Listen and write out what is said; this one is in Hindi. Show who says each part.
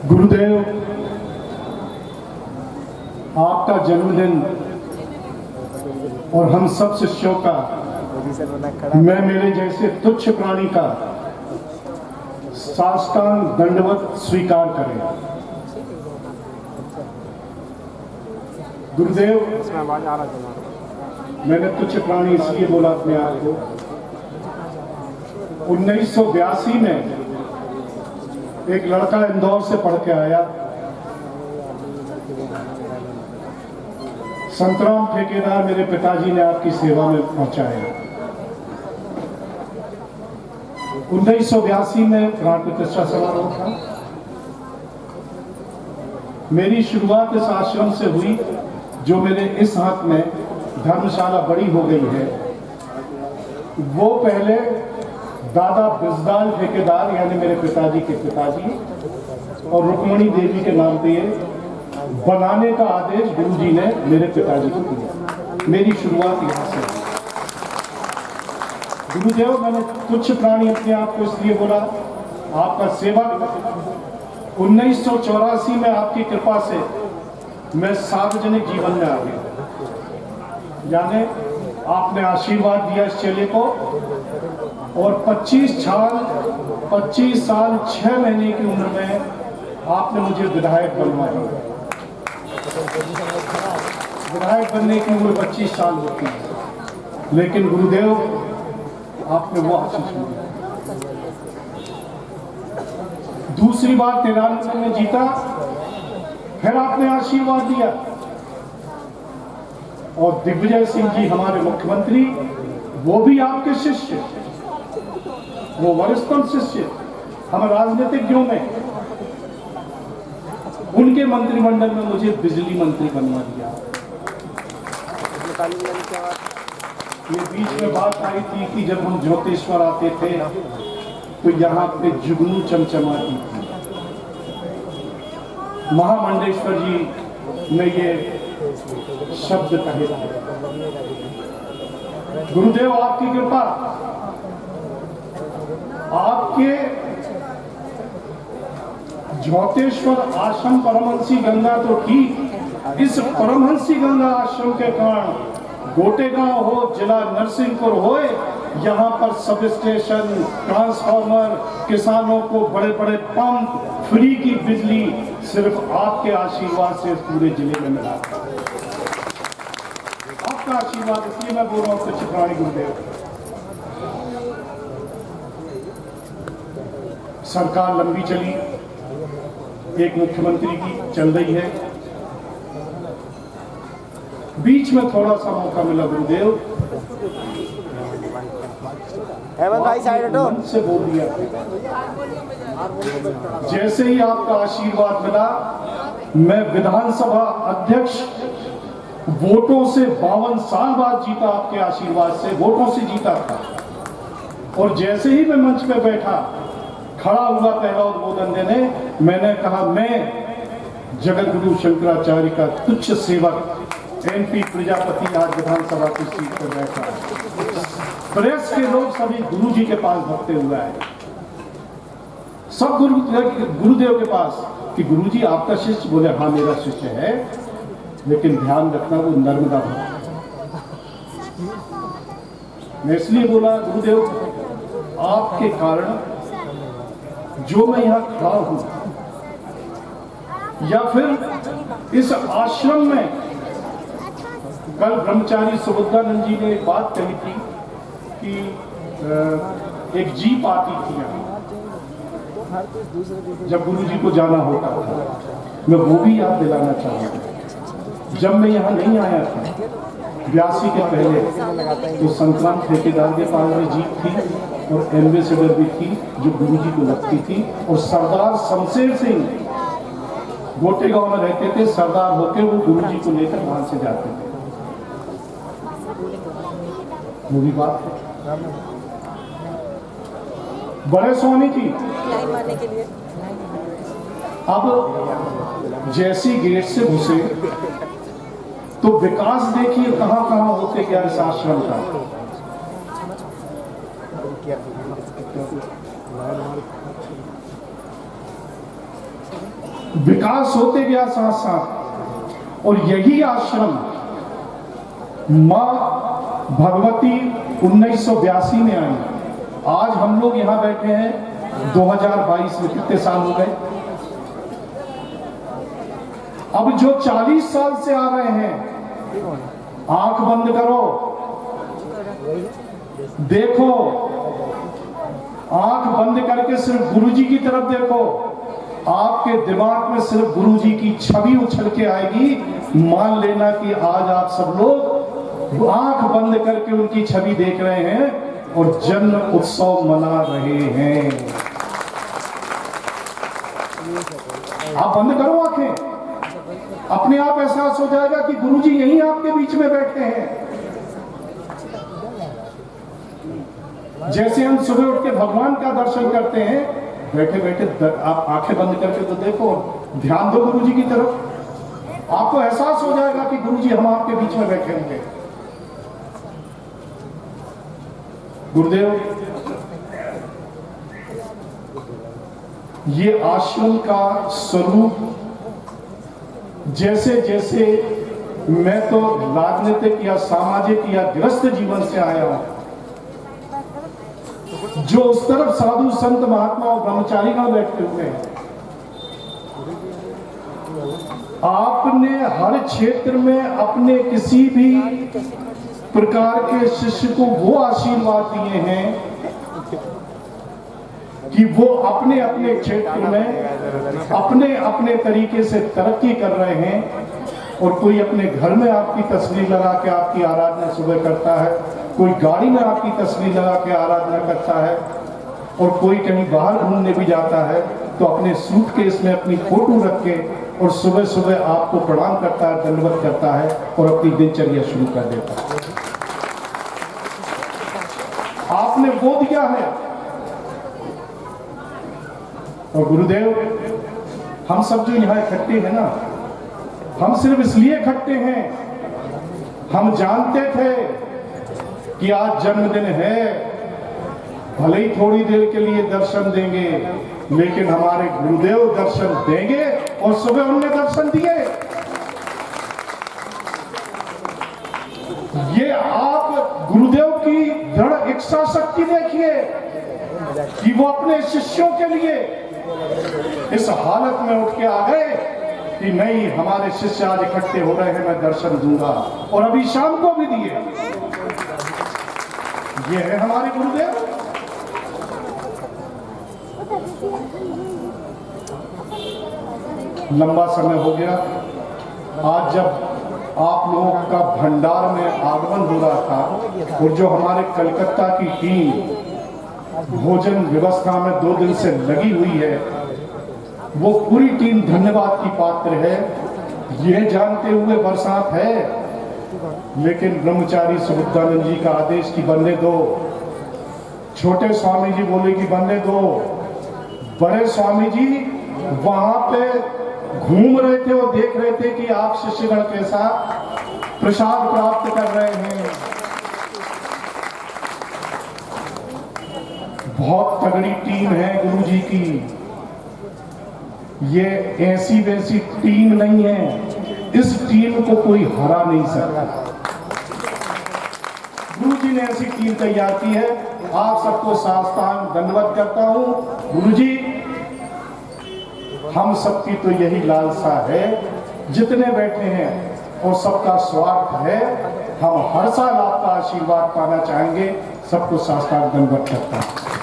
Speaker 1: गुरुदेव, आपका जन्मदिन और हम सब शिष्यों का मैं मेरे जैसे तुच्छ प्राणी का साष्टांग दंडवत स्वीकार करें। गुरुदेव, मैंने तुच्छ प्राणी इसलिए बोला अपने आप को। 1982 में एक लड़का इंदौर से पढ़ के आया, संतराम ठेकेदार मेरे पिताजी ने आपकी सेवा में पहुंचाया। 1982 में प्राण प्रतिष्ठा समारोह था। मेरी शुरुआत इस आश्रम से हुई जो मेरे इस हाथ में धर्मशाला बड़ी हो गई है। वो पहले दादा बिजदाल ठेकेदार यानी मेरे पिताजी के पिताजी और रुक्मणी देवी के नाम पे बनाने का आदेश गुरुजी ने मेरे पिताजी को दिया। मेरी शुरुआत यहाँ से। गुरुदेव, मैंने तुच्छ प्राणी अपने आप को इसलिए बोला, आपका सेवक। 1984 में आपकी कृपा से मैं सार्वजनिक जीवन में आ गया। यानी आपने आशीर्वाद दिया इस चेले को और 25 साल 6 महीने की उम्र में आपने मुझे विधायक बनवाया। विधायक बनने की उम्र 25 साल होती है, लेकिन गुरुदेव आपने वो आशीष मिली। दूसरी बार 93 में जीता, फिर आपने आशीर्वाद दिया। और दिग्विजय सिंह जी हमारे मुख्यमंत्री, वो भी आपके शिष्य, वो वरिष्ठतम शिष्य हम राजनीतिज्ञों में, उनके मंत्रिमंडल में मुझे बिजली मंत्री बनवा दिया। ये बीच में बात आई थी कि जब हम ज्योतेश्वर आते थे तो यहाँ पे जुगनू चमचमाती थी। महामंडेश्वर जी ने ये शब्द कहे थे। गुरुदेव, आपकी कृपा, आपके ज्योतेश्वर आश्रम परमहंसी गंगा तो ठीक, इस परमहंसी गंगा आश्रम के कारण गोटेगांव हो, जिला नरसिंहपुर हो, यहाँ पर सब स्टेशन, ट्रांसफार्मर, किसानों को बड़े बड़े पंप, फ्री की बिजली सिर्फ आपके आशीर्वाद से इस पूरे जिले में मिला। आपका आशीर्वाद, इसलिए मैं बोल रहा हूँ तुच्छ प्राणी गुरुदेव। सरकार लंबी चली, एक मुख्यमंत्री की चल रही है, बीच में थोड़ा सा मौका मिला गुरुदेव, मन से बोल दिया। जैसे ही आपका आशीर्वाद मिला, मैं विधानसभा अध्यक्ष वोटों से 52 साल बाद जीता, आपके आशीर्वाद से वोटों से जीता था। और जैसे ही मैं मंच पे बैठा, खड़ा हुआ पहला उद्बोधन देने, मैंने कहा, मैं जगत गुरु शंकराचार्य का तुच्छ सेवक एनपी प्रजापति आज विधानसभा की सीट पर बैठा है। प्रेस के लोग सभी गुरु जी के पास भगते हुए आए, सब गुरुदेव के पास कि गुरु जी आपका शिष्य। बोले हाँ मेरा शिष्य है, लेकिन ध्यान रखना वो नर्मदा भक्त। मैं इसलिए बोला गुरुदेव, आपके कारण जो मैं यहाँ खड़ा हूं, या फिर इस आश्रम में कल ब्रह्मचारी सुबुद्धानंद जी ने एक बात कही थी कि एक जीप आती थी यहाँ जब गुरु जी को जाना होता था। मैं वो भी याद दिलाना चाहूँगा, जब मैं यहाँ नहीं आया था 82 के पहले, तो संतराम ठेकेदार के पास भी जीप थी और एम्बेसडर भी थी जो गुरु जी को लगती थी। और सरदार शमशेर सिंह गोटेगांव में रहते थे, सरदार होके वो गुरु जी को लेकर वहां से जाते थे। वो भी बात है। बड़े स्वामी जी अब जैसी गेट से घुसे तो विकास देखिए कहां कहां होते गया इस आश्रम का। विकास होते गया साथ साथ। और यही आश्रम मां भगवती 1982 में आई। आज हम लोग यहां बैठे हैं 2022 में, कितने साल हो गए? अब जो 40 साल से आ रहे हैं, आंख बंद करो, देखो, आंख बंद करके सिर्फ गुरुजी की तरफ देखो, आपके दिमाग में सिर्फ गुरुजी की छवि उछल के आएगी। मान लेना कि आज आप सब लोग आंख बंद करके उनकी छवि देख रहे हैं और जन्म उत्सव मना रहे हैं। आप बंद करो आंखें, अपने आप एहसास हो जाएगा कि गुरुजी यहीं आपके बीच में बैठे हैं। जैसे हम सुबह उठ के भगवान का दर्शन करते हैं, बैठे बैठे आप आंखें बंद करके तो देखो, ध्यान दो गुरुजी की तरफ, आपको एहसास हो जाएगा कि गुरुजी हम आपके बीच में बैठे होंगे। गुरुदेव, ये आश्रम का स्वरूप, जैसे जैसे मैं तो राजनीतिक या सामाजिक या गृहस्थ जीवन से आया हूं, जो उस तरफ साधु संत महात्मा और ब्रह्मचारीगण बैठे हुए हैं, आपने हर क्षेत्र में अपने किसी भी प्रकार के शिष्य को वो आशीर्वाद दिए हैं कि वो अपने अपने क्षेत्र में अपने अपने तरीके से तरक्की कर रहे हैं। और कोई अपने घर में आपकी तस्वीर लगा के आपकी आराधना सुबह करता है, कोई गाड़ी में आपकी तस्वीर लगा के आराधना करता है, और कोई कहीं बाहर घूमने भी जाता है तो अपने सूटकेस में अपनी फोटो रख के और सुबह सुबह आपको प्रणाम करता है, दंडवत करता है और अपनी दिनचर्या शुरू कर देता है। आपने वो दिया है। और गुरुदेव, हम सब जो यहाँ इकट्ठे हैं ना, हम सिर्फ इसलिए इकट्ठे हैं, हम जानते थे कि आज जन्मदिन है, भले ही थोड़ी देर के लिए दर्शन देंगे, लेकिन हमारे गुरुदेव दर्शन देंगे। और सुबह उन्होंने दर्शन दिए। ये आप गुरुदेव की दृढ़ इच्छा शक्ति देखिए कि वो अपने शिष्यों के लिए इस हालत में उठ के आ गए कि नहीं, हमारे शिष्य आज इकट्ठे हो रहे हैं, मैं दर्शन दूंगा। और अभी शाम को भी दिए। ये है हमारे गुरुदेव। लंबा समय हो गया। आज जब आप लोगों का भंडार में आगमन हो रहा था, और जो हमारे कलकत्ता की टीम भोजन व्यवस्था में 2 दिन से लगी हुई है, वो पूरी टीम धन्यवाद की पात्र है। यह जानते हुए बरसात है, लेकिन ब्रह्मचारी सुबुद्धानंद जी का आदेश कि बनने दो, छोटे स्वामी जी बोले कि बनने दो, बड़े स्वामी जी वहां पे घूम रहे थे और देख रहे थे कि आप शिष्यगण के साथ प्रसाद प्राप्त कर रहे हैं। बहुत तगड़ी टीम है गुरुजी की। ये ऐसी वैसी टीम नहीं है, इस टीम को कोई हरा नहीं सकता। गुरुजी ने ऐसी टीम तैयार की है। आप सबको साष्टांग दंडवत करता हूं। गुरुजी, हम सबकी तो यही लालसा है, जितने बैठे हैं, और सबका स्वार्थ है, हम हर साल आपका आशीर्वाद पाना चाहेंगे। सबको साष्टांग दंडवत करता हूं।